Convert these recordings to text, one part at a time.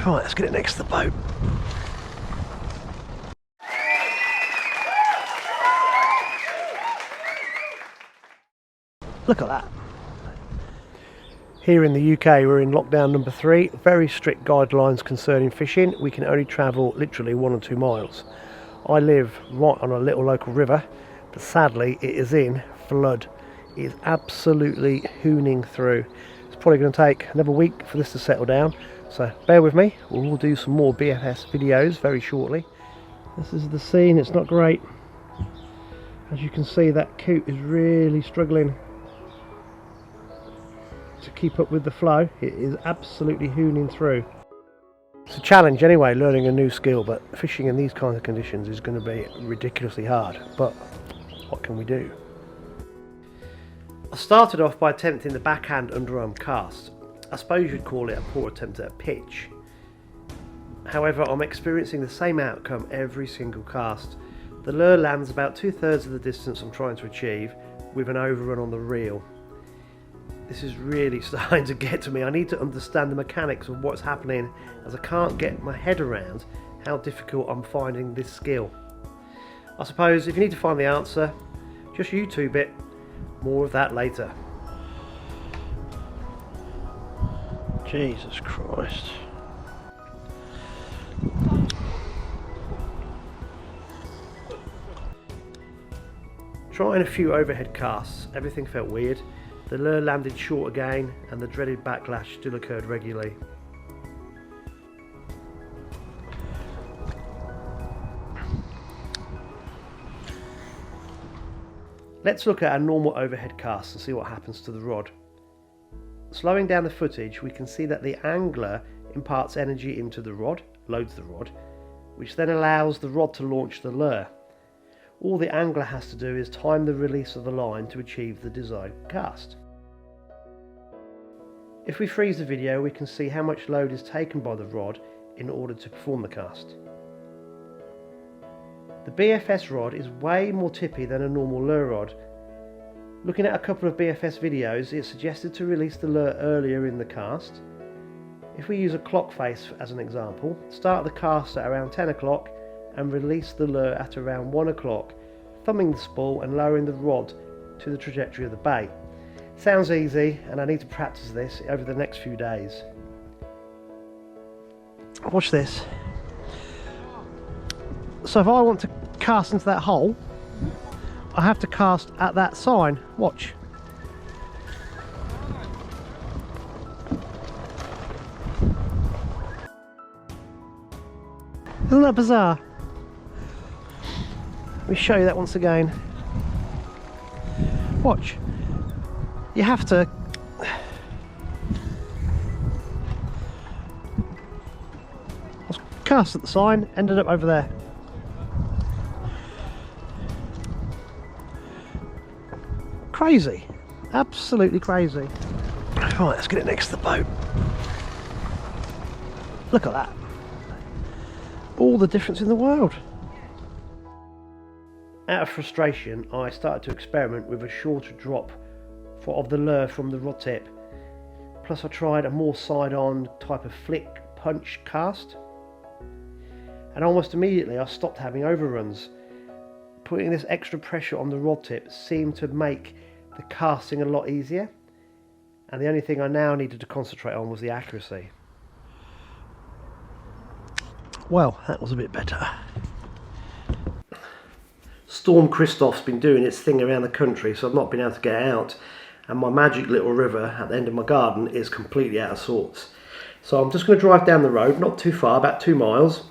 Right, let's get it next to the boat. Look at that. Here in the UK we're in lockdown number 3, very strict guidelines concerning fishing. We can only travel literally 1 or 2 miles. I live right on a little local river, but sadly it is in flood. It is absolutely hooning through. It's probably going to take another week for this to settle down, so bear with me. We'll do some more BFS videos very shortly. This is the scene. It's not great. As you can see, that coot is really struggling to keep up with the flow. It is absolutely hooning through. It's a challenge anyway, learning a new skill, but fishing in these kinds of conditions is going to be ridiculously hard, but what can we do? I started off by attempting the backhand underarm cast. I suppose you'd call it a poor attempt at a pitch. However, I'm experiencing the same outcome every single cast. The lure lands about 2/3 of the distance I'm trying to achieve with an overrun on the reel. This is really starting to get to me. I need to understand the mechanics of what's happening, as I can't get my head around how difficult I'm finding this skill. I suppose if you need to find the answer, just YouTube it. More of that later. Jesus Christ. Trying a few overhead casts, everything felt weird. The lure landed short again, and the dreaded backlash still occurred regularly. Let's look at a normal overhead cast and see what happens to the rod. Slowing down the footage, we can see that the angler imparts energy into the rod, loads the rod, which then allows the rod to launch the lure. All the angler has to do is time the release of the line to achieve the desired cast. If we freeze the video, we can see how much load is taken by the rod in order to perform the cast. The BFS rod is way more tippy than a normal lure rod. Looking at a couple of BFS videos, it's suggested to release the lure earlier in the cast. If we use a clock face as an example, start the cast at around 10 o'clock and release the lure at around 1 o'clock, thumbing the spool and lowering the rod to the trajectory of the bait. Sounds easy, and I need to practice this over the next few days. Watch this. So if I want to cast into that hole, I have to cast at that sign. Watch. Isn't that bizarre? Let me show you that once again. Watch. You have to cast at the sign, ended up over there. Crazy. Absolutely crazy. Right, let's get it next to the boat. Look at that. All the difference in the world. Out of frustration, I started to experiment with a shorter drop of the lure from the rod tip. Plus I tried a more side-on type of flick punch cast. And almost immediately I stopped having overruns. Putting this extra pressure on the rod tip seemed to make the casting a lot easier. And the only thing I now needed to concentrate on was the accuracy. Well, that was a bit better. Storm Christoph's been doing its thing around the country, so I've not been able to get out. And my magic little river at the end of my garden is completely out of sorts. So I'm just going to drive down the road, not too far, about 2 miles.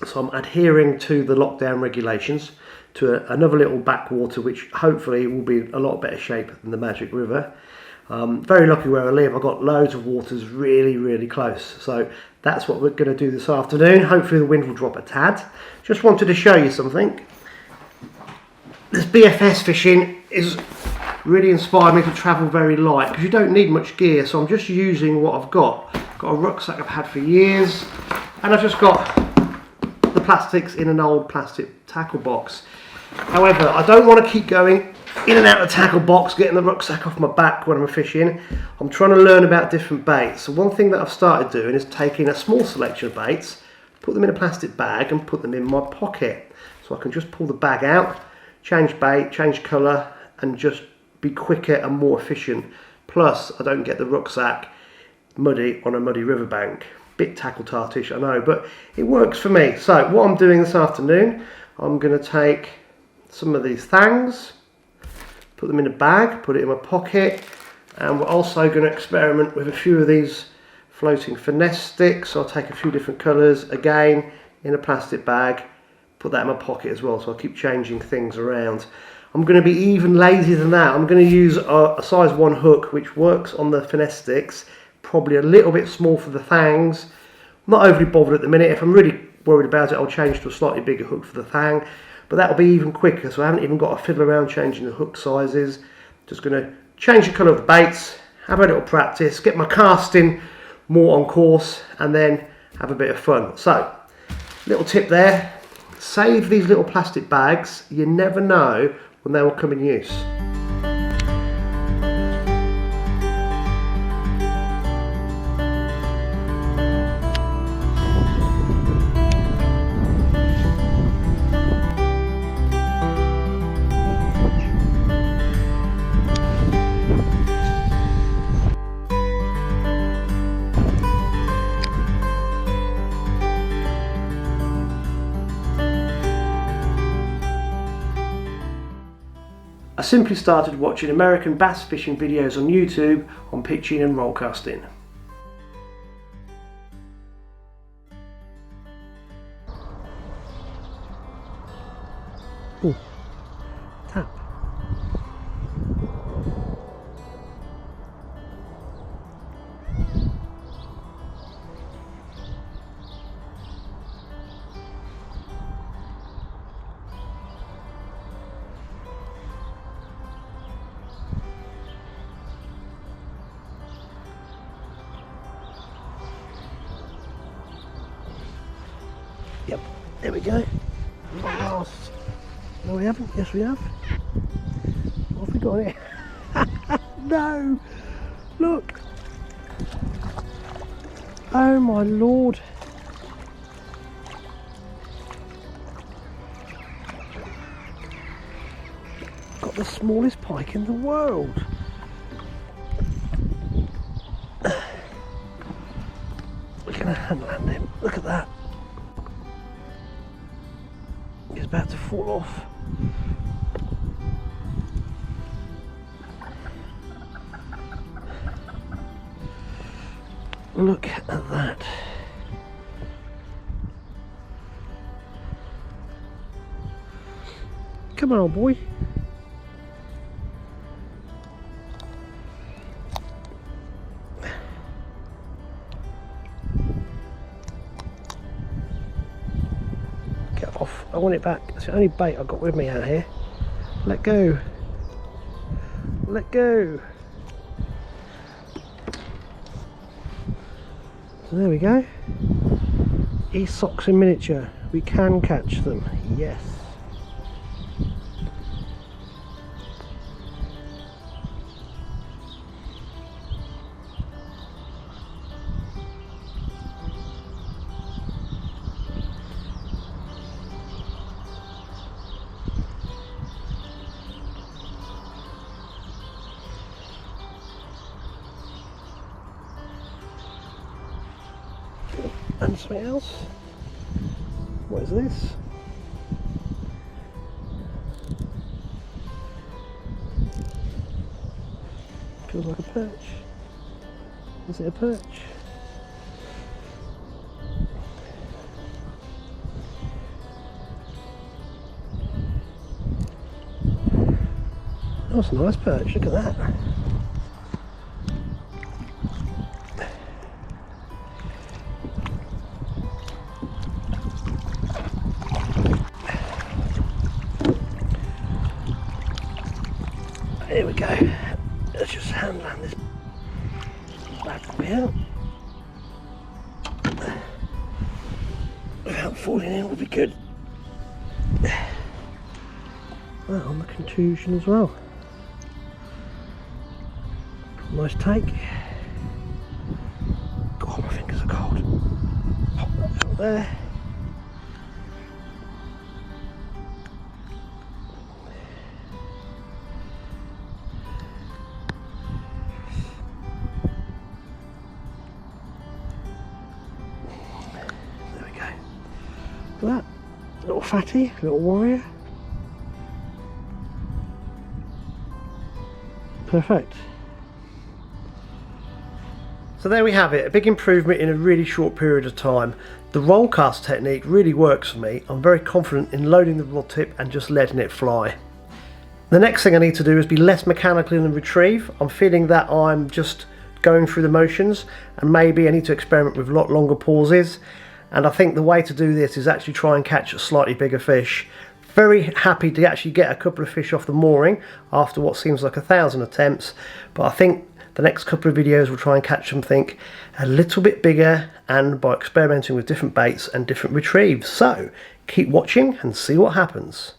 So I'm adhering to the lockdown regulations to another little backwater, which hopefully will be a lot better shape than the magic river. Very lucky where I live. I've got loads of waters really close. So that's what we're going to do this afternoon. Hopefully the wind will drop a tad. Just wanted to show you something. This BFS fishing is really inspired me to travel very light, because you don't need much gear, so I'm just using what I've got. Got a rucksack I've had for years, and I've just got the plastics in an old plastic tackle box. However, I don't want to keep going in and out of the tackle box, getting the rucksack off my back when I'm fishing. I'm trying to learn about different baits. So one thing that I've started doing is taking a small selection of baits, put them in a plastic bag and put them in my pocket. So I can just pull the bag out, change bait, change colour, and just be quicker and more efficient. Plus, I don't get the rucksack muddy on a muddy riverbank. Bit tackle tartish, I know, but it works for me. So what I'm doing this afternoon, I'm going to take some of these thangs, put them in a bag, put it in my pocket, and we're also going to experiment with a few of these floating finesse sticks. I'll take a few different colours, again, in a plastic bag, put that in my pocket as well, so I'll keep changing things around. I'm going to be even lazier than that. I'm going to use a size 1 hook, which works on the finesse sticks, probably a little bit small for the thangs. I'm not overly bothered at the minute. If I'm really worried about it, I'll change to a slightly bigger hook for the thang, but that'll be even quicker, so I haven't even got to fiddle around changing the hook sizes. Just going to change the colour of the baits, have a little practice, get my casting more on course, and then have a bit of fun. So, little tip there, save these little plastic bags. You never know when they will come in use. I simply started watching American bass fishing videos on YouTube on pitching and roll casting. Ooh, tap. Yep, there we go. Last. No, we haven't. Yes, we have. What have we got here? No! Look! Oh my lord! Got the smallest pike in the world. We're going to hand land him. Look at that. He's about to fall off. Look at that. Come on, boy. Get off. I want it back. It's the only bait I've got with me out here. Let go. Let go. So there we go. E-socks in miniature. We can catch them. Yes. And something else. What is this? Feels like a perch. Is it a perch? Oh, that's a nice perch, look at that. Here we go. Let's just hand land this bad boy out. Without falling in would be good. Well, on the contusion as well. Nice take. God, my fingers are cold. Pop that out there. There we go. Look at that. Little fatty, little warrior. Perfect. So there we have it, a big improvement in a really short period of time. The roll cast technique really works for me. I'm very confident in loading the rod tip and just letting it fly. The next thing I need to do is be less mechanical in the retrieve. I'm feeling that I'm just going through the motions, and maybe I need to experiment with a lot longer pauses. And I think the way to do this is actually try and catch a slightly bigger fish. Very happy to actually get a couple of fish off the mooring after what seems like 1,000 attempts, but I think the next couple of videos will try and catch something a little bit bigger, and by experimenting with different baits and different retrieves. So keep watching and see what happens.